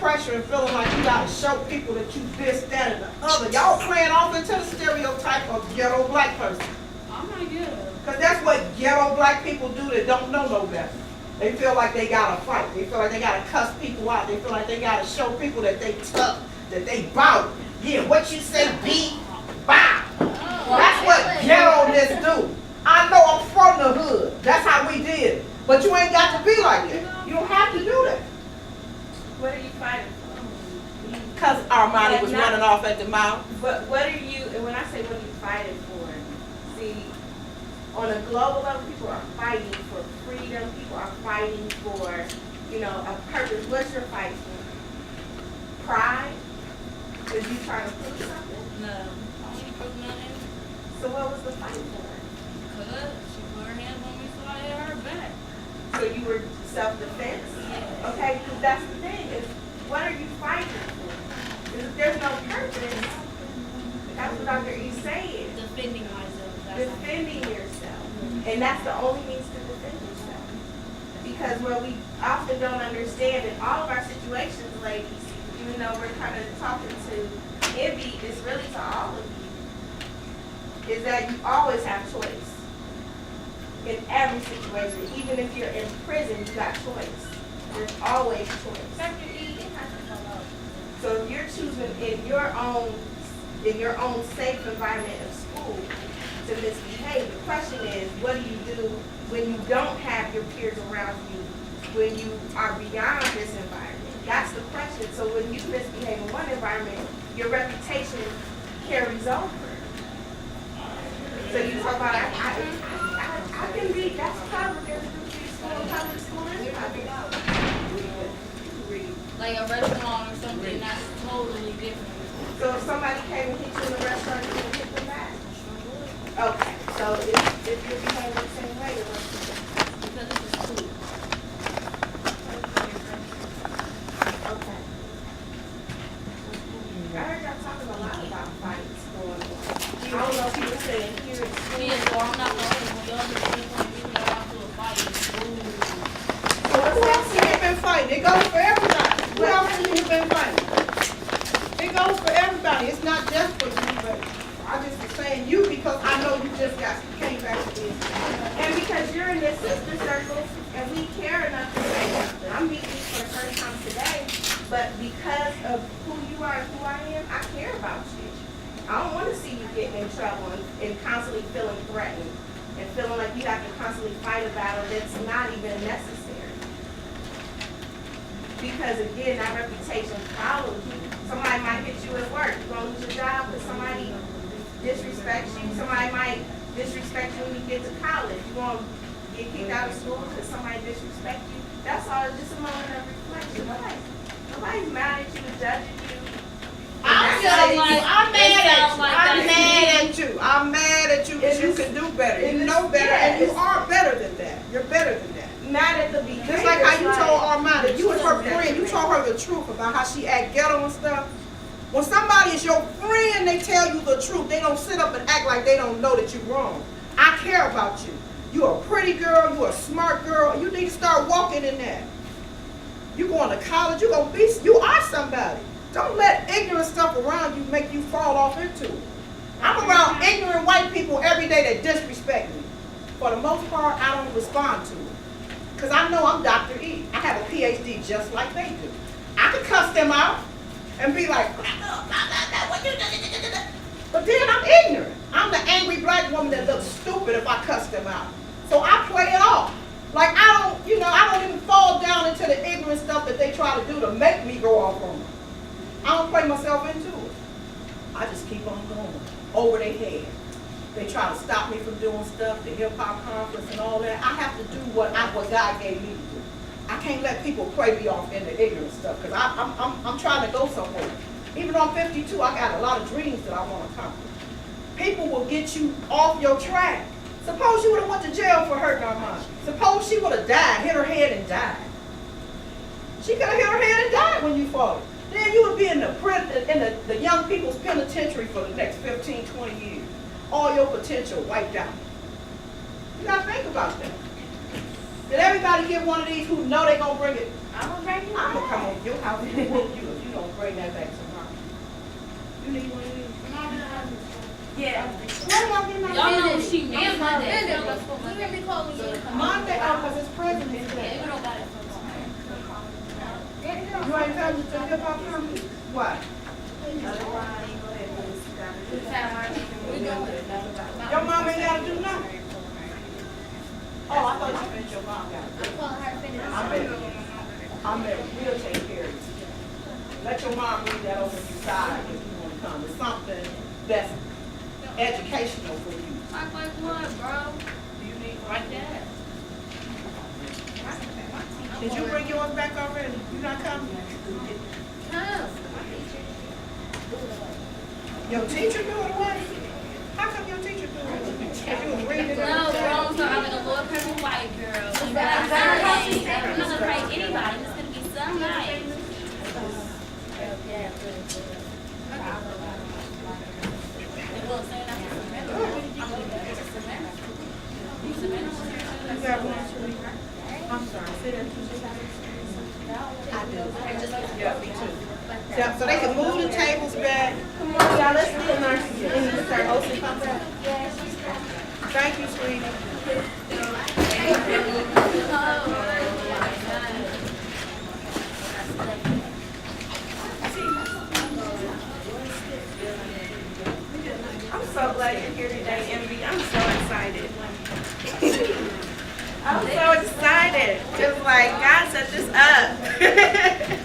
pressure and feeling like you got to show people that you this, that, and the other. Y'all playing off into the stereotype of ghetto black person. I'm not ghetto. Because that's what ghetto black people do that don't know no better. They feel like they got to fight. They feel like they got to cuss people out. They feel like they got to show people that they tough, that they bout. Yeah, what you say, beat, bow. That's what ghetto-ness do. I know I'm from the hood. That's how we did. But you ain't got to be like that. You don't have to do that. What are you fighting for? Because Armani was running off at the mouth. But what are you, and when I say what are you fighting for, see, on a global level, people are fighting for freedom. People are fighting for, you know, a purpose. What's your fight for? Pride? Is you trying to prove something? No, I don't need to prove nothing. So what was the fight for? Because she put her hands on me so I hit her back. So you were self-defense? Yeah. Okay, because that's the thing, is what are you fighting for? If there's no purpose, that's what Dr. E saying. Defending myself. Defending yourself. And that's the only means to defend yourself. Because what we often don't understand in all of our situations, ladies, even though we're kind of talking to Envy, is really to all of you, is that you always have choice. In every situation, even if you're in prison, you got choice. There's always choice. Dr. E, it has to come up. So if you're choosing in your own safe environment of school to misbehave, the question is, what do you do when you don't have your peers around you, when you are beyond this environment? That's the question. So when you misbehave in one environment, your reputation carries over. So you talk about, I can read, that's public, there's public school is public. Like a restaurant or something that's totally different. So if somebody came and hit you in the restaurant, you would hit them back? Sure would. Okay, so if you behave the same way, it was Because it's just food. okay. I heard y'all talking a lot about fights going on. I don't know if you were saying here in school. Yeah, so I'm not the only one. Y'all just keep on getting around to a fight. So who else have you been fighting? It goes for everybody. Who else have you been fighting? It goes for everybody. It's not just for you, but I just was saying you because I know you just came back to this. And because you're in this sister circle, and we care enough to say something. I'm meeting you for the first time today, but because of who you are and who I am, I care about you. I don't want to see you getting in trouble and constantly feeling threatened and feeling like you have to constantly fight a battle that's not even necessary. Because again, that reputation follows you. Somebody might hit you at work. You're going to lose your job because somebody disrespects you. Somebody might disrespect you when you get to college. You're going to get kicked out of school because somebody disrespects you. That's all, just a moment of reflection. Nobody's mad at you and judging you. I'm mad at you because you can do better. You know better, and you are better than that. You're better than that. Mad at the beginning. Just like how you told Armani, you was her friend, you told her the truth about how she act ghetto and stuff. When somebody is your friend, they tell you the truth. They don't sit up and act like they don't know that you're wrong. I care about you. You're a pretty girl, you're a smart girl, you need to start walking in that. You going to college, you are somebody. Don't let ignorant stuff around you make you fall off into it. I'm around ignorant white people every day that disrespect me. For the most part, I don't respond to it. Because I know I'm Dr. E. I have a PhD just like they do. I could cuss them out and be like, what you do? But then I'm ignorant. I'm the angry black woman that looks stupid if I cuss them out. So I play it off. Like I don't even fall down into the ignorant stuff that they try to do to make me go off on them. I don't play myself into it. I just keep on going over their head. They try to stop me from doing stuff, the hip hop conference and all that. I have to do what God gave me to do. I can't let people play me off in the ignorant stuff because I'm trying to go somewhere. Even though I'm 52, I got a lot of dreams that I want to accomplish. People will get you off your track. Suppose you would have went to jail for hurting Armani. Suppose she would have died, hit her head and died. She could have hit her head and died when you fought. Then you would be in the young people's penitentiary for the next 15, 20 years. All your potential wiped out. You got to think about that. Did everybody get one of these who know they gonna bring it? I'm gonna bring you I'm gonna come one. over your house and whoop you if you don't bring that back tomorrow. You need one of these? Yeah. Where y'all getting that? Y'all know she made Monday. You hear me calling you? Monday, oh, cause it's President's Yeah, Day. we don't got it for tomorrow. You ain't telling me to hip hop company? What? Your mom ain't gotta do nothing. Oh, I thought you meant your mom got it. I'm calling her finish. I'm married. We'll take care of you. Let your mom read that over your side if you wanna come. It's something that's educational for you. Like what, bro? You need Like that. Did you bring yours back already? You not coming? Come. Your teacher threw it away? How come your teacher threw it away? Cause you was reading it. No, bro, so I'm like a little purple white girl. I'm not gonna prank anybody. It's gonna be so nice. Well, saying I'm You got one, sweetie? I'm sorry, say that Yeah, me too. So they can move the tables back. Come on, y'all, let's get in our, Mr. Olsen come back. Thank you, sweetie. I'm so glad you're here today, Envy. I'm so excited. I'm so excited. Just like God set this up.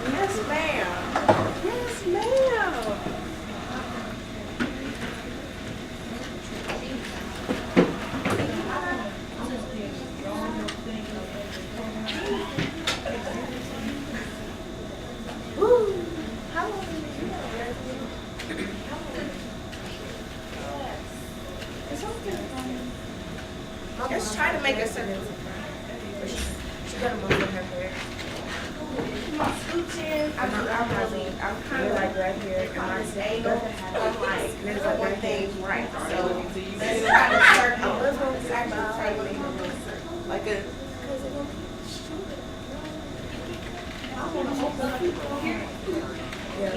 Yes, ma'am. Yes, ma'am. Woo. How long did you know? It's okay. Just try to make a sentence. She got a move in her hair. My scooch in. I'm kind of like right here. And my angle. I'm like, I want things right. So let's try to circle. Let's actually try to make a little circle. Like a.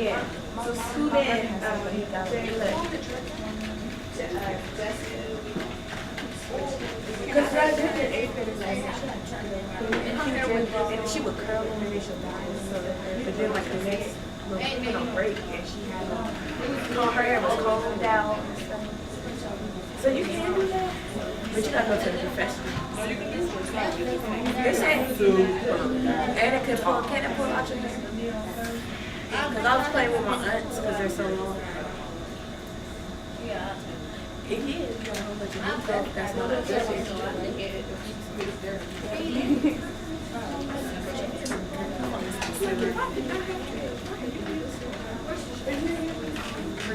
Yeah. So scoot in. Very look. Because I did in 8th grade last year. And she would curl in her initial dies. But then like the next little put on break and she had her hair was combed out and stuff. So you can do that? But you gotta go to the professional. They said, and it can it pull out your hair? Because I was playing with my aunts because they're so long. Yeah. It is, but you don't know if that's not a good thing.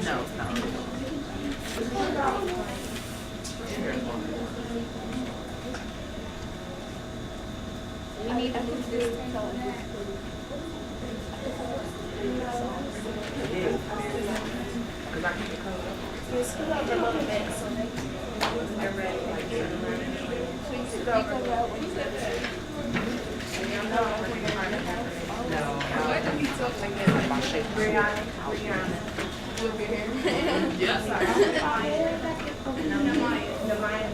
No, it's not. We need to move this thing on that. Because I keep it covered up. Just scoot over a little bit so they're ready. Please scoot over a little bit. Brianna. Namaya.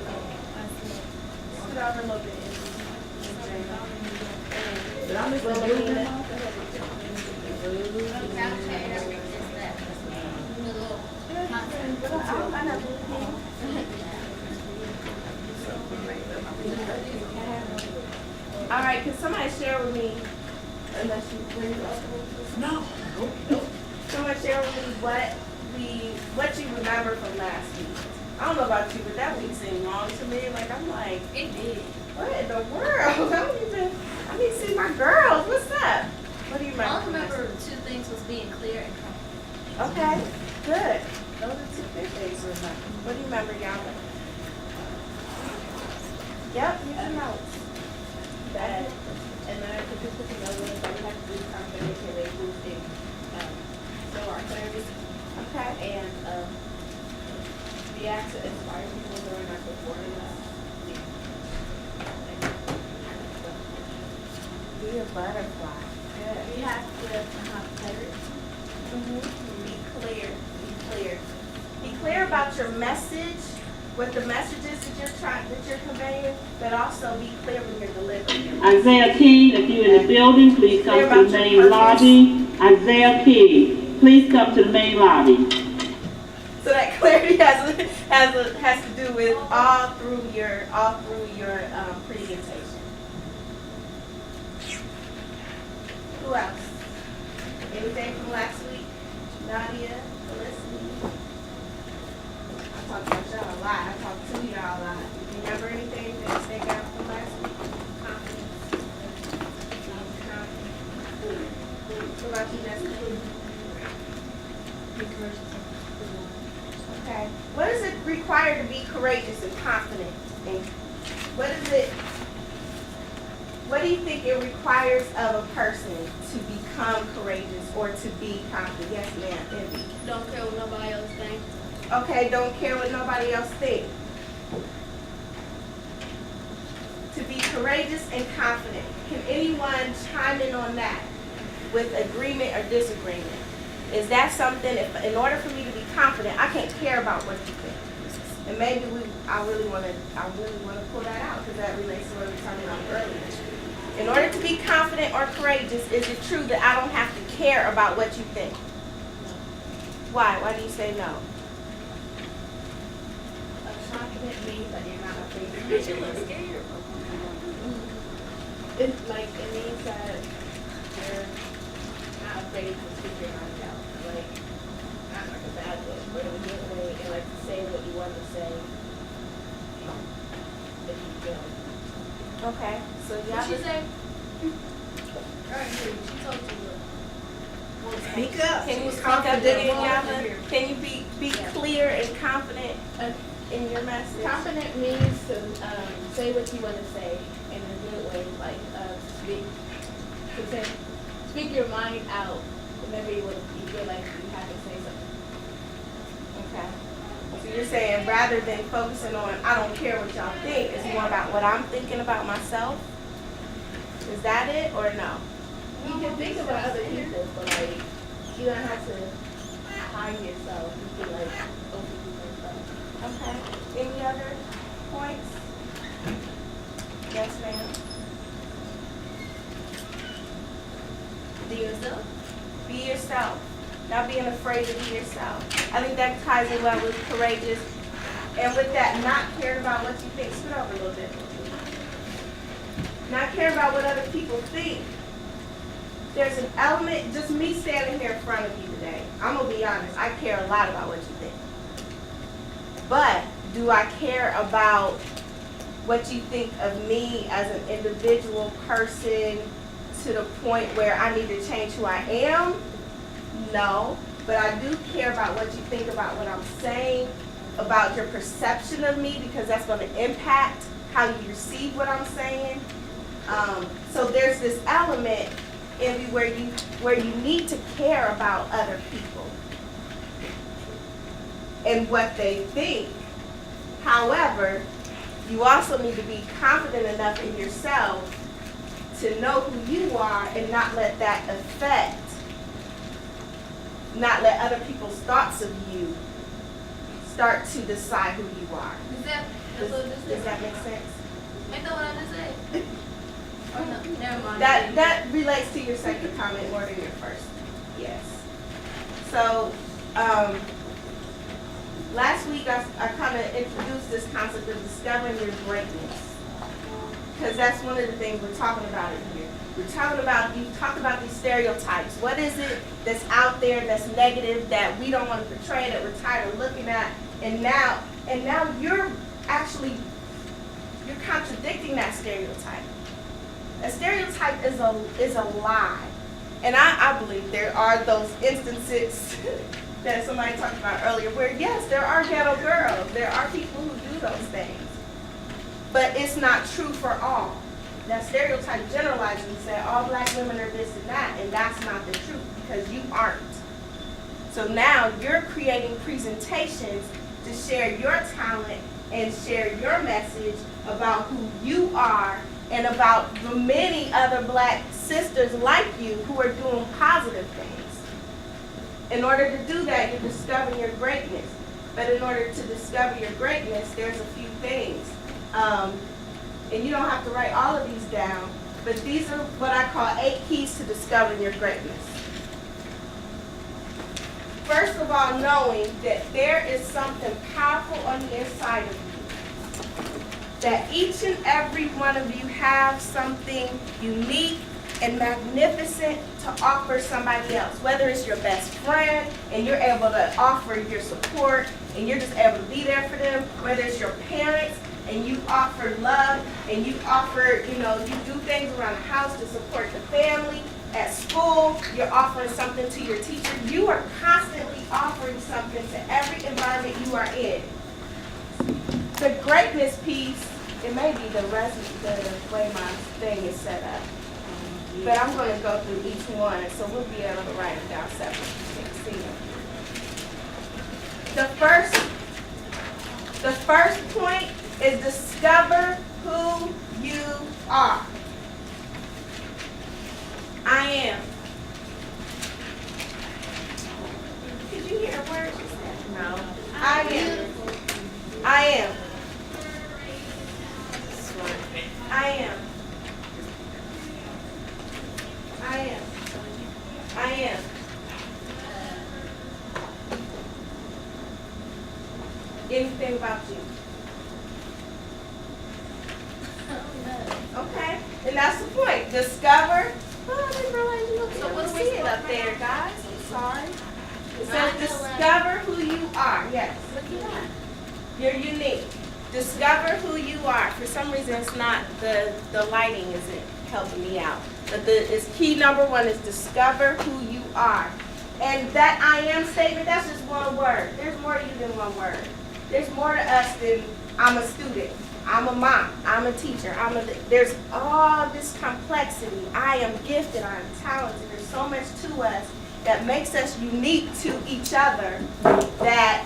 Scoot over a little bit. Wilhelmina. All right, can somebody share with me, unless you bring it up? No. Someone share with me what you remember from last week. I don't know about you, but that week seemed long to me. Like, I'm like, It did. what in the world? I need to see my girls. What's up? What do you remember? All I from last remember two things was being clear and calm. week? Okay, good. Those are two big things to remember. What do you remember, y'all? Yep, you can notes. And then I could just put another one, so we have to do confidential boosting show our clarity, Okay. and we ask to inspire people during our supporting us. Be a butterfly. Good. We have to have clarity. Be clear. Be clear. Be clear about your message, what the message is that you're conveying, but also be clear when you're delivering it. Isaiah King, if you're in the building, please come to the main lobby. Isaiah King, please come to the main lobby. So that clarity has to do with all through your presentation. Who else? Anything from last week? Nadia, Felicity. I talked about y'all a lot. I talked to y'all a lot. Remember anything that stuck out from last week? What about you, Jessica? Okay. What does it require to be courageous and confident? And what do you think it requires of a person to become courageous or to be confident? Yes, ma'am, Envy. Don't care what nobody else thinks. Okay, don't care what nobody else thinks. To be courageous and confident. Can anyone chime in on that with agreement or disagreement? Is that something, if in order for me to be confident, I can't care about what you think? And maybe I really want to pull that out because that relates to what we were talking about earlier. In order to be confident or courageous, is it true that I don't have to care about what you think? Why? Why do you say no? Confident means that you're not afraid to But you look scared. it means that you're not afraid to speak your mind out. Like, not like a bad way, but in a good way, and like to say what you want to say. If you feel. Okay, so you What have she to say? Right here, she told you. Speak up. Can you She's speak up confident. again, Yava? Can you be clear and confident in your message? Confident means to say what you want to say in a good way, like speak your mind out whenever you feel like you have to say something. Okay. So you're saying rather than focusing on I don't care what y'all think, it's more about what I'm thinking about myself? Is that it or no? You can think about other people, but like you don't have to hide yourself. You can like open yourself. Okay. Any other points? Yes, ma'am. Be yourself. Be yourself. Not being afraid to be yourself. I think that ties in well with courageous. And with that, not caring about what you think. Scoot over a little bit. Not caring about what other people think. There's an element, just me standing here in front of you today. I'm going to be honest. I care a lot about what you think. But do I care about what you think of me as an individual person to the point where I need to change who I am? No, but I do care about what you think about what I'm saying, about your perception of me, because that's going to impact how you receive what I'm saying. So there's this element in where you need to care about other people and what they think. However, you also need to be confident enough in yourself to know who you are and not let that affect, not let other people's thoughts of you start to decide who you are. Does that make sense? Ain't that what I just said? Oh, no, never mind. That relates to your second comment more than your first. Yes. So, last week I kind of introduced this concept of discovering your greatness. Because that's one of the things we're talking about in here. We're talking about, you talked about these stereotypes. What is it that's out there that's negative that we don't want to portray, that we're tired of looking at? And now you're contradicting that stereotype. A stereotype is a lie. And I believe there are those instances that somebody talked about earlier where, yes, there are ghetto girls. There are people who do those things. But it's not true for all. That stereotype generalizes and say all black women are this and that, and that's not the truth because you aren't. So now you're creating presentations to share your talent and share your message about who you are and about the many other black sisters like you who are doing positive things. In order to do that, you're discovering your greatness. But in order to discover your greatness, there's a few things. And you don't have to write all of these down, but these are what I call 8 keys to discovering your greatness. First of all, knowing that there is something powerful on the inside of you. That each and every one of you have something unique and magnificent to offer somebody else. Whether it's your best friend and you're able to offer your support and you're just able to be there for them. Whether it's your parents and you offer love and you offer, you do things around the house to support the family. At school, you're offering something to your teacher. You are constantly offering something to every environment you are in. The greatness piece, it may be the rest of the way my thing is set up. But I'm going to go through each one, so we'll be able to write it down separately so you can see them. The first point is discover who you are. I am. Did you hear a word she said? No. I am. I am. I am. I am. I am. Anything about you? Okay, and that's the point. Discover. Oh, I didn't realize you looked see it up there, guys. I'm sorry. It says discover who you are. Yes. Look at that. You're unique. Discover who you are. For some reason, it's not the lighting isn't helping me out. But it's key number 1 is discover who you are. And that I am statement, that's just one word. There's more to you than one word. There's more to us than I'm a student, I'm a mom, I'm a teacher, there's all this complexity. I am gifted, I am talented. There's so much to us that makes us unique to each other that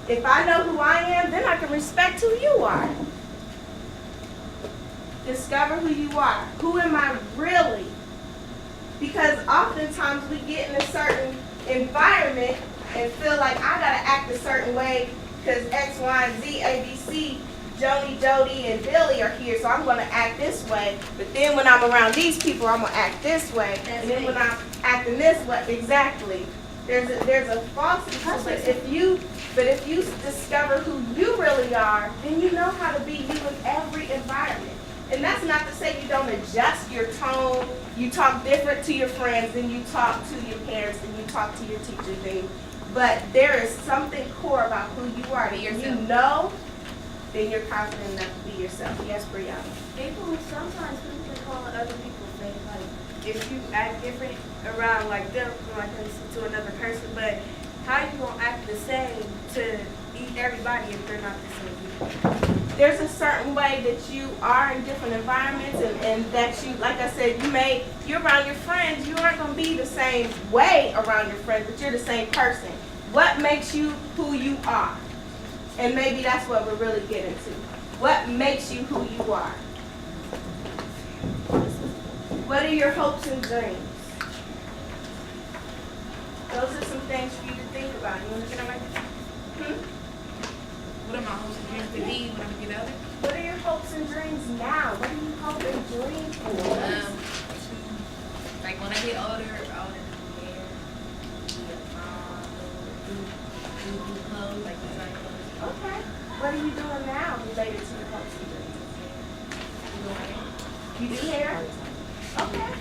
if I know who I am, then I can respect who you are. Discover who you are. Who am I really? Because oftentimes we get in a certain environment and feel like I gotta act a certain way because X, Y, and Z, A, B, C, Jody, and Billy are here, so I'm gonna act this way. But then when I'm around these people, I'm gonna act this way. And then when I'm acting this way, exactly. There's a falsity to it. But if you discover who you really are, then you know how to be you in every environment. And that's not to say you don't adjust your tone. You talk different to your friends than you talk to your parents than you talk to your teachers. But there is something core about who you are. That you know, then you're confident enough to be yourself. Yes, Brianna. Sometimes people can call other people things. Like if you act different around like them, like to another person, but how you gonna act the same to everybody if they're not the same people? There's a certain way that you are in different environments and that you, like I said, you're around your friends, you aren't going to be the same way around your friends, but you're the same person. What makes you who you are? And maybe that's what we're really getting to. What makes you who you are? What are your hopes and dreams? Those are some things for you to think about. You want to get on my What am I hoping to dreams to be when I get older? What are your hopes and dreams now? What do you hope and dream for? Like when I get older, I want to do hair, be a mom, do clothes, like design clothes. Okay. What are you doing now related to your hopes and dreams? You do hair? Okay.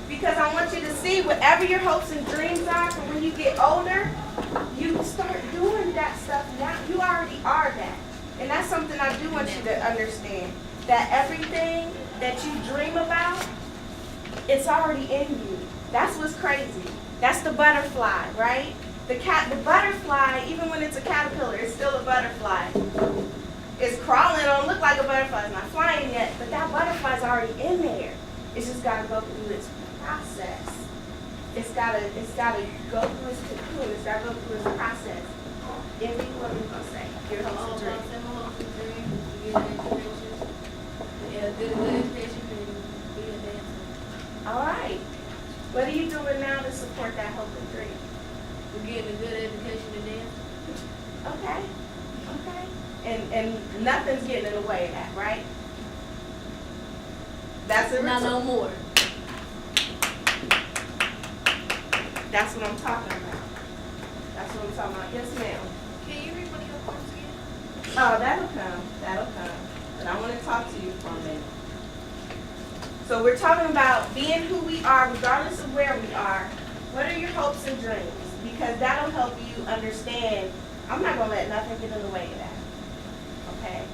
Because I want you to see whatever your hopes and dreams are for when you get older, you start doing that stuff now. You already are that. And that's something I do want you to understand. That everything that you dream about, it's already in you. That's what's crazy. That's the butterfly, right? The butterfly, even when it's a caterpillar, it's still a butterfly. It's crawling, it don't look like a butterfly, it's not flying yet, but that butterfly's already in there. It's just got to go through its process. it's gotta go through its cocoon. It's gotta go through its process. Envy, what are you gonna say? Your hopes and dreams. All right. What are you doing now to support that hope and dream? We're getting a good education and dance. Okay. Okay. And nothing's getting in the way of that, right? That's a Not no more. That's what I'm talking about. That's what I'm talking about. Yes, ma'am. Can you read one of your poems again? Oh, that'll come. That'll come. And I want to talk to you for a minute. So we're talking about being who we are, regardless of where we are. What are your hopes and dreams? Because that'll help you understand. I'm not going to let nothing get in the way of that. Okay?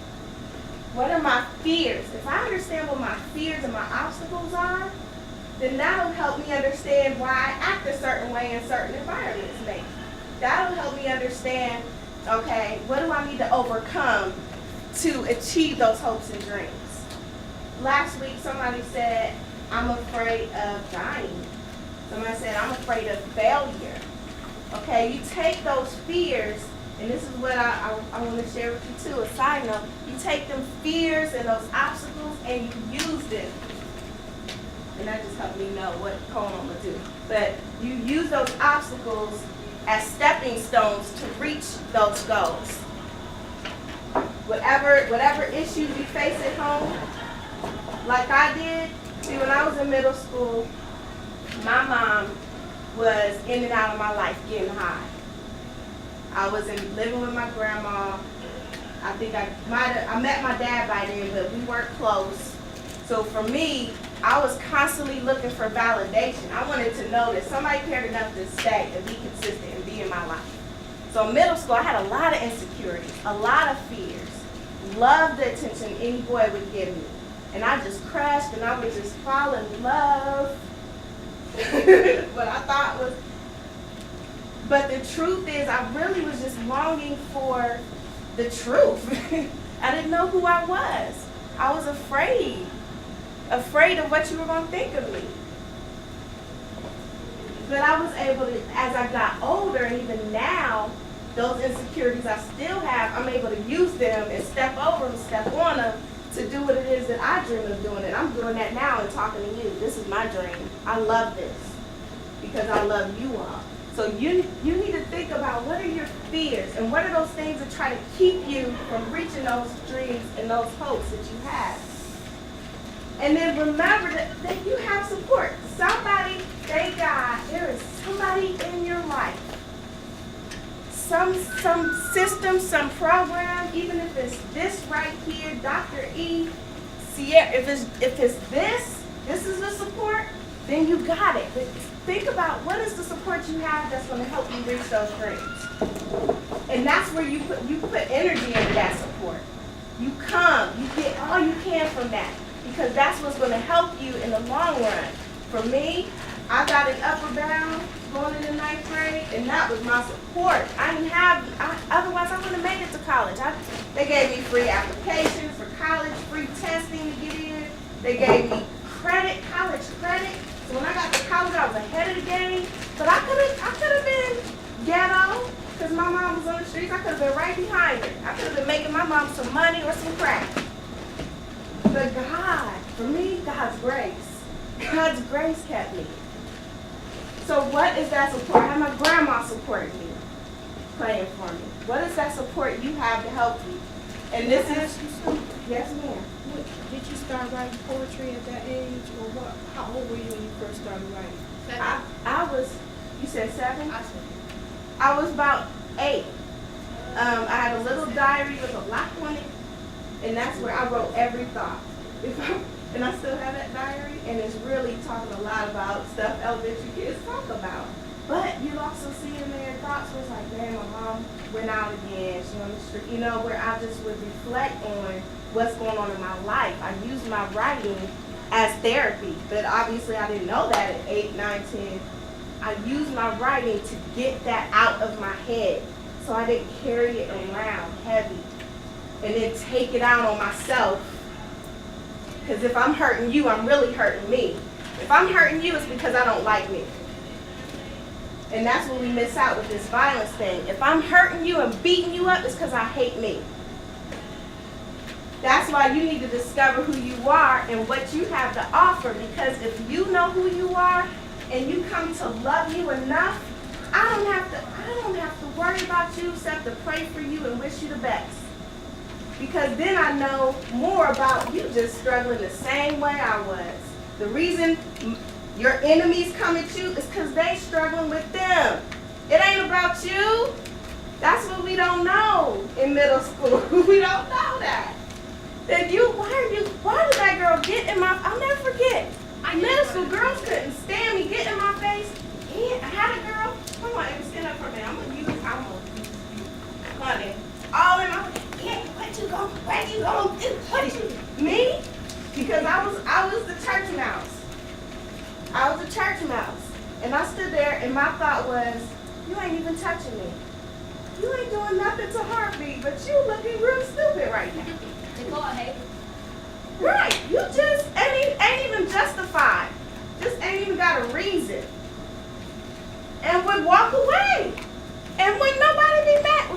What are my fears? If I understand what my fears and my obstacles are, then that'll help me understand why I act a certain way in certain environments, maybe. That'll help me understand, okay, what do I need to overcome to achieve those hopes and dreams? Last week, somebody said, I'm afraid of dying. Somebody said, I'm afraid of failure. Okay, you take those fears, and this is what I want to share with you too, a side note. You take them fears and those obstacles and you use them. And that just helped me know what poem I'm going to do. But you use those obstacles as stepping stones to reach those goals. Whatever issues you face at home, like I did, see, when I was in middle school, my mom was in and out of my life getting high. I was living with my grandma. I think I met my dad by then, but we weren't close. So for me, I was constantly looking for validation. I wanted to know that somebody cared enough to stay and be consistent and be in my life. So in middle school, I had a lot of insecurities, a lot of fears. Loved the attention any boy would give me. And I just crushed and I would just fall in love. What I thought was, but the truth is I really was just longing for the truth. I didn't know who I was. I was afraid of what you were going to think of me. But I was able to, as I got older, and even now, those insecurities I still have, I'm able to use them and step over them, step on them to do what it is that I dream of doing. And I'm doing that now and talking to you. This is my dream. I love this because I love you all. So you need to think about what are your fears and what are those things that try to keep you from reaching those dreams and those hopes that you have. And then remember that you have support. Somebody, thank God, there is somebody in your life. Some system, some program, even if it's this right here, Dr. E, Sierra, if it's this is the support, then you got it. But think about what is the support you have that's going to help you reach those dreams. And that's where you put energy into that support. You come, you get all you can from that. Because that's what's going to help you in the long run. For me, I got an upper bound going into 9th grade, and that was my support. Otherwise I wouldn't have made it to college. They gave me free applications for college, free testing to get in. They gave me college credit. So when I got to college, I was ahead of the game. But I could have been ghetto, because my mom was on the streets. I could have been right behind her. I could have been making my mom some money or some crack. But God, for me, God's grace kept me. So what is that support? I had my grandma supporting me, praying for me. What is that support you have to help you? And this is, yes ma'am. Did you start writing poetry at that age, or what? How old were you when you first started writing? I was, you said 7? I said. I was about 8. I had a little diary with a lock on it, and that's where I wrote every thought. And I still have that diary, and it's really talking a lot about stuff elementary kids talk about. But you also see in there thoughts where it's like, man, my mom went out again, she on the street, where I just would reflect on what's going on in my life. I used my writing as therapy, but obviously I didn't know that at 8, 9, 10. I used my writing to get that out of my head, so I didn't carry it around heavy and then take it out on myself. Because if I'm hurting you, I'm really hurting me. If I'm hurting you, it's because I don't like me. And that's when we miss out with this violence thing. If I'm hurting you and beating you up, it's because I hate me. That's why you need to discover who you are and what you have to offer. Because if you know who you are and you come to love you enough, I don't have to worry about you except to pray for you and wish you the best. Because then I know more about you just struggling the same way I was. The reason your enemies come at you is because they struggling with them. It ain't about you. That's what we don't know in middle school. We don't know that. Then why did that girl get in my, I'll never forget. Middle school girls couldn't stand me, get in my face. Yeah, I had a girl, come on, stand up for a minute. I'm gonna use you, honey. All in my, yeah, where you gonna do? What did you, me? Because I was the church mouse. I was a church mouse. And I stood there and my thought was, you ain't even touching me. You ain't doing nothing to harm me, but you looking real stupid right now. Right, you just ain't even justified. Just ain't even got a reason. And would walk away. And would nobody be mad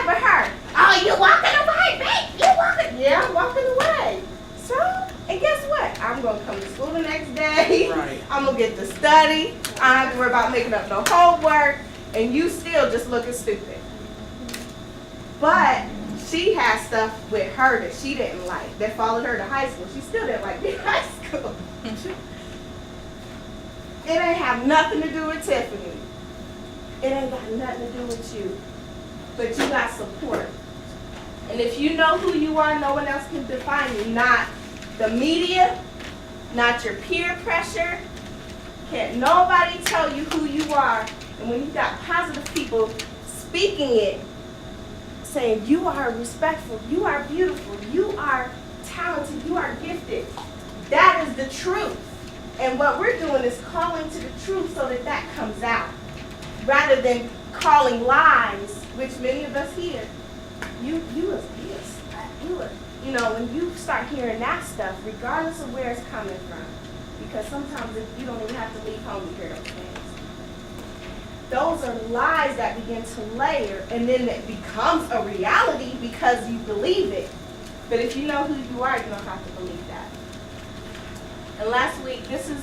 but her? Oh, you walking away, babe? You walking? Yeah, I'm walking away. So, and guess what? I'm gonna come to school the next day. Right. I'm gonna get to study. I don't have to worry about making up no homework. And you still just looking stupid. But she had stuff with her that she didn't like, that followed her to high school. She still didn't like me in high school. It ain't have nothing to do with Tiffany. It ain't got nothing to do with you. But you got support. And if you know who you are, no one else can define you. Not the media, not your peer pressure. Can't nobody tell you who you are. And when you got positive people speaking it, saying you are respectful, you are beautiful, you are talented, you are gifted. That is the truth. And what we're doing is calling to the truth so that that comes out. Rather than calling lies, which many of us hear. You know, when you start hearing that stuff, regardless of where it's coming from, because sometimes you don't even have to leave home to hear those things. Those are lies that begin to layer, and then it becomes a reality because you believe it. But if you know who you are, you don't have to believe that. And last week, this is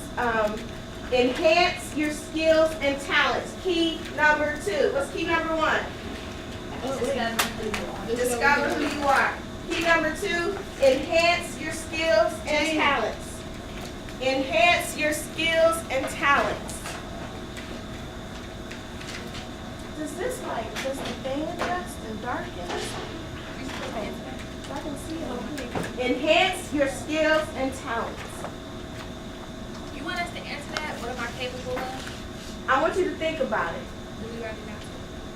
enhance your skills and talents. Key number 2. What's key number 1? Discover who you are. Key number 2, enhance your skills and talents. Enhance your skills and talents. Does the thing adjust and darken? I can see it over here. Enhance your skills and talents. You want us to answer that? What am I capable of? I want you to think about it. Do we write it down?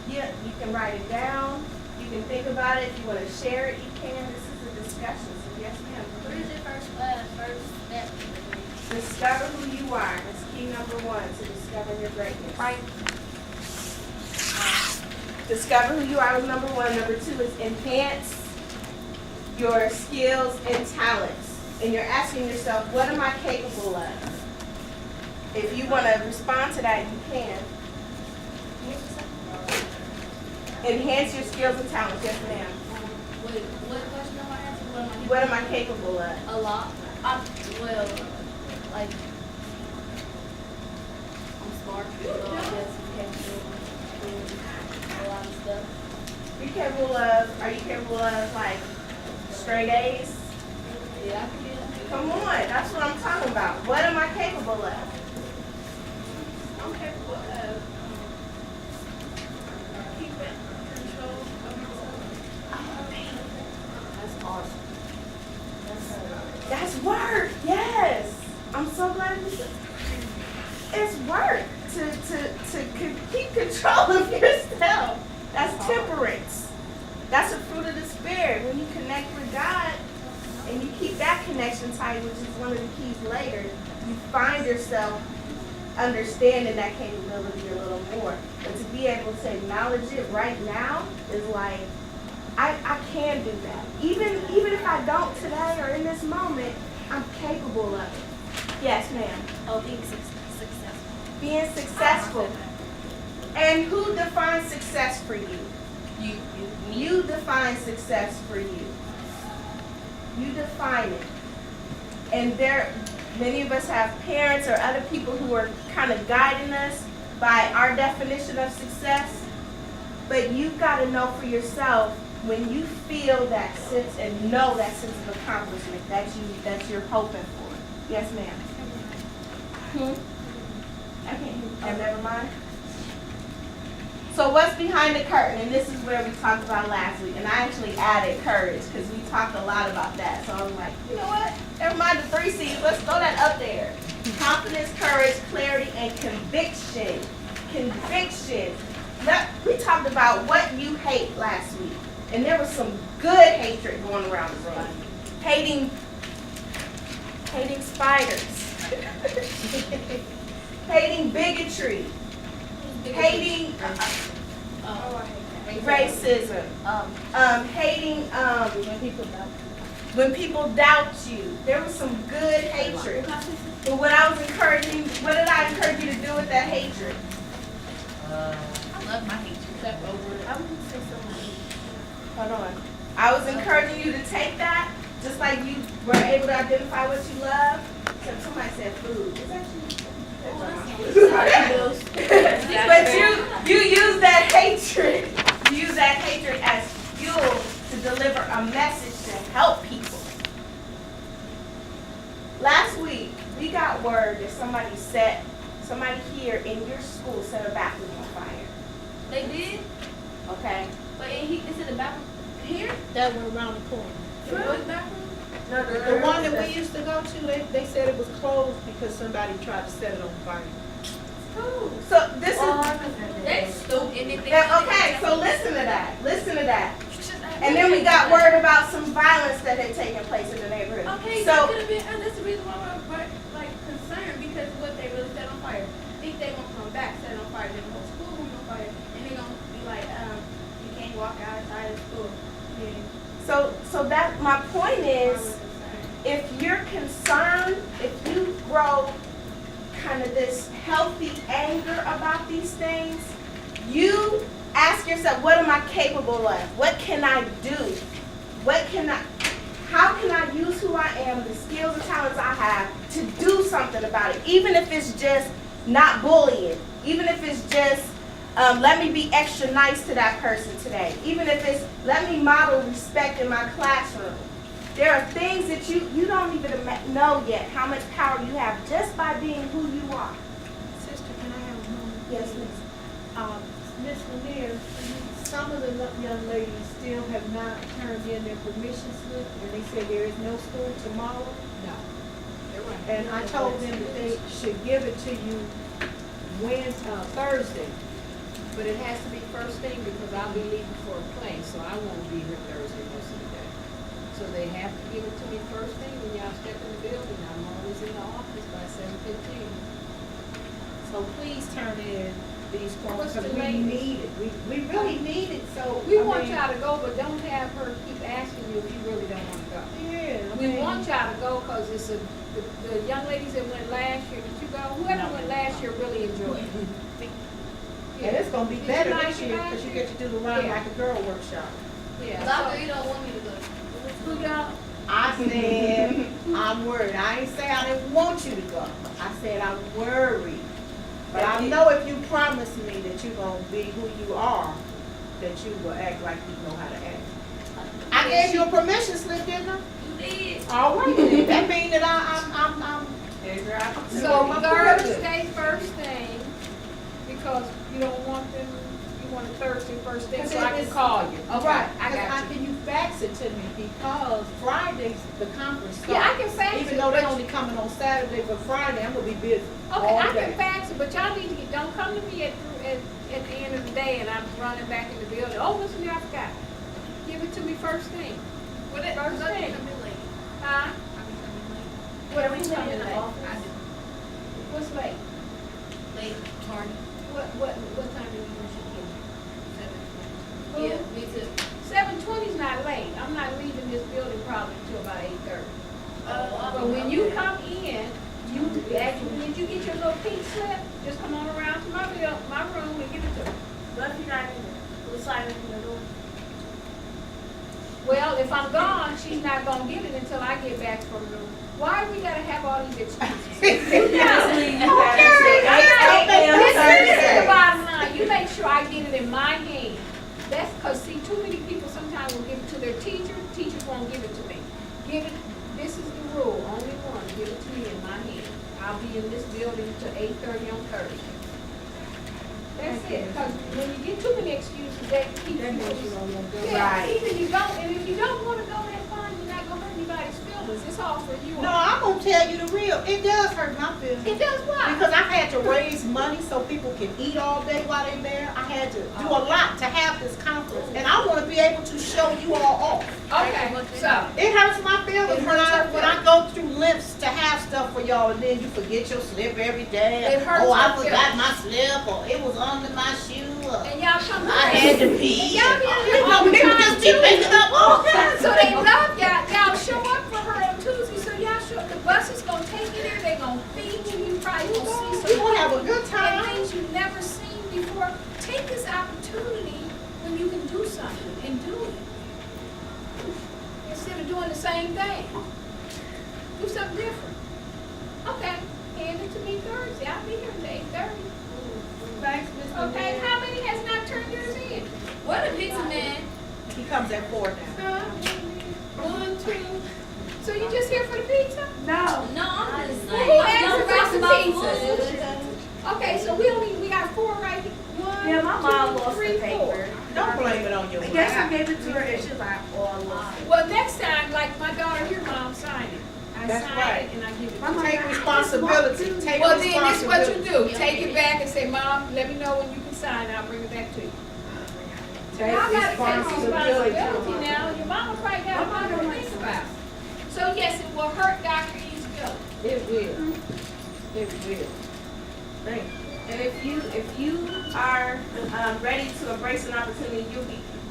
Yeah, you can write it down. You can think about it. If you want to share it, you can. This is a discussion, so yes, ma'am. What is your first step? Discover who you are. That's key number 1 to discover your greatness. Right. Discover who you are was number 1. Number 2 is enhance your skills and talents. And you're asking yourself, what am I capable of? If you want to respond to that, you can. Enhance your skills and talents. Yes, ma'am. Wait, what question am I asking? What am I capable of? A lot. I'm smart. So I guess I'm capable of a lot of stuff. Are you capable of like straight A's? Yeah, I can do that. Come on, that's what I'm talking about. What am I capable of? I'm capable of keeping control of That's awesome. That's work. Yes. I'm so glad you said. It's work to keep control of yourself. That's temperance. That's a fruit of the Spirit. When you connect with God and you keep that connection tight, which is one of the keys later, you find yourself understanding that capability a little more. But to be able to acknowledge it right now is like, I can do that. Even if I don't today or in this moment, I'm capable of it. Yes, ma'am. Oh, being successful. being successful. And who defines success for you? You define success for you. You define it. And many of us have parents or other people who are kind of guiding us by our definition of success. But you've got to know for yourself when you feel that sense and know that sense of accomplishment that you're hoping for. Yes, ma'am. I can't hear you. Oh, never mind. So what's behind the curtain? And this is where we talked about last week. And I actually added courage because we talked a lot about that. So I'm like, you know what? Never mind the 3 C's. Let's throw that up there. Confidence, courage, clarity, and conviction. Conviction. We talked about what you hate last week. And there was some good hatred going around the room. Hating spiders. Hating bigotry. Hating racism. Hating when people doubt you. There was some good hatred. But what did I encourage you to do with that hatred? I love my hatred. Step over it. I wouldn't say so much. Hold on. I was encouraging you to take that, just like you were able to identify what you love. Except somebody said food. It's actually but you use that hatred. You use that hatred as fuel to deliver a message to help people. Last week, we got word that somebody here in your school set a bathroom on fire. They did? Okay? But is it the bathroom here? That one around the corner. What bathroom? No, the one that we used to go to, they said it was closed because somebody tried to set it on fire. So this is That's stupid. okay. So listen to that. Listen to that. And then we got word about some violence that had taken place in the neighborhood. Okay, So that could have been, and that's the reason why I'm like concerned, because what they really set on fire. I think they won't come back, set it on fire, then the whole school will be on fire, and they're gonna be like, you can't walk outside of school. Yeah. so that my point is, if you're concerned, if you grow kind of this healthy anger about these things, you ask yourself, what am I capable of? What can I do? How can I use who I am, the skills and talents I have to do something about it? Even if it's just not bullying, even if it's just let me be extra nice to that person today, even if it's let me model respect in my classroom. There are things that you don't even know yet how much power you have just by being who you are. Sister, can I have a moment? Yes, miss. Miss Lanier, some of the young ladies still have not turned in their permission slip, and they say there is no school tomorrow. No. And I told them that they should give it to you Thursday. But it has to be first thing because I'll be leaving for a plane, so I won't be here Thursday most of the day. So they have to give it to me first thing when y'all step in the building. I'm always in the office by 7:15. So please turn in these forms, What's because the we latest? need it. We really need it, so. We I want mean, y'all to go, but don't have her keep asking you if you really don't want to go. Yeah. I We mean, want y'all to go because it's the young ladies that went last year, did you go? Whoever went last year really enjoyed it. And it's gonna be Did better you like this it year, last because you year? get to do the Run Yeah. Like a Girl workshop. Yeah. Doctor, you don't want me to go. Who y'all? I said, I'm worried. I ain't say I didn't want you to go. I said I'm worried. But I know if you promise me that you're gonna be who you are, that you will act like you know how to act. I gave you a permission slip, didn't I? You did. All right, then. That means that I'm. So Thursday first thing, because you don't want them, you want it Thursday first thing, so I can call you. Okay, Right, I got you. Can you fax it to me, because Friday's the conference starts. Yeah, I can fax it, Even though they're but- only coming on Saturday, but Friday, I'm gonna be busy Okay, all I day. can fax it, but y'all need to don't come to me at the end of the day and I'm running back in the building. Oh, listen, I forgot. Give it to me first thing. What it? First I'll be thing. coming late. Huh? I'll be coming late. What are we Coming talking late. about? I do. What's late? Late, tardy. What time do you usually get here? 7. Yeah, me too. 7:20 is not late. I'm not leaving this building probably until about 8:30. But when you come in, when you get your little pink slip, just come if I'm gone, she's not gonna get it until I get back from the, why we gotta have all these excuses? This is the bottom line, you make sure I get it in my hand. That's cause see, too many people sometimes will give it to their teacher, teachers won't give it to me. Give it, this is the rule, only one, give it to me in my hand. I'll be in this building till 8:30 on Thursday. That's it, because when you get too many excuses, that keeps you. Yeah, either you don't, and if you don't want to go, that's fine, you're not gonna hurt anybody's feelings, it's all for you. No, I'm gonna tell you the real, it does hurt my feelings. It does what? Because I had to raise money so people can eat all day while they're there. I had to do a lot to have this conference, and I want to be able to show you all off. Okay, so, It hurts my feelings when I go through lengths to have stuff for y'all, and then you forget your slip every day. It hurts Oh, I my forgot feelings. my slip, or it was under my shoe, or and y'all come I had to pee. Y'all You hear know, all the people time just keep too. making up all kinds So of they love y'all, y'all show up for her on Tuesday, so y'all show, the bus is gonna take you there, they gonna feed you, you probably gonna see some. You gonna have a good And time. things you've never seen before. Take this opportunity when you can do something and do it. Instead of doing the same thing. Do something different. Okay, hand it to me Thursday. I'll be here until 8:30. Thanks, Ms. Okay, how many has not turned yours in? What a pizza man. He comes at 4 now. 1, 2. So you just here for the pizza? No. No, I'm just Who saying. asked about the food. pizza? Okay, so we got 4 right here. 1, Yeah, my mom 2, lost 3, the 4. paper. Don't blame it on your I guess I wife. gave it to her and she was like, oh, I lost it. Well, next time, like my daughter here, Mom, sign it. I That's sign right. it and I give it to Mama, her. Take responsibility, take Well, then this is what you responsibility. do. Take it back and say, Mom, let me know when you can sign. I'll bring it back to you. Take Y'all gotta take responsibility. responsibility now. Your mama probably got a lot to think about. So yes, it will hurt Dr. E's feelings. It will. It will. Thank you. And if you are ready to embrace an opportunity,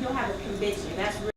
you'll have a conviction. That's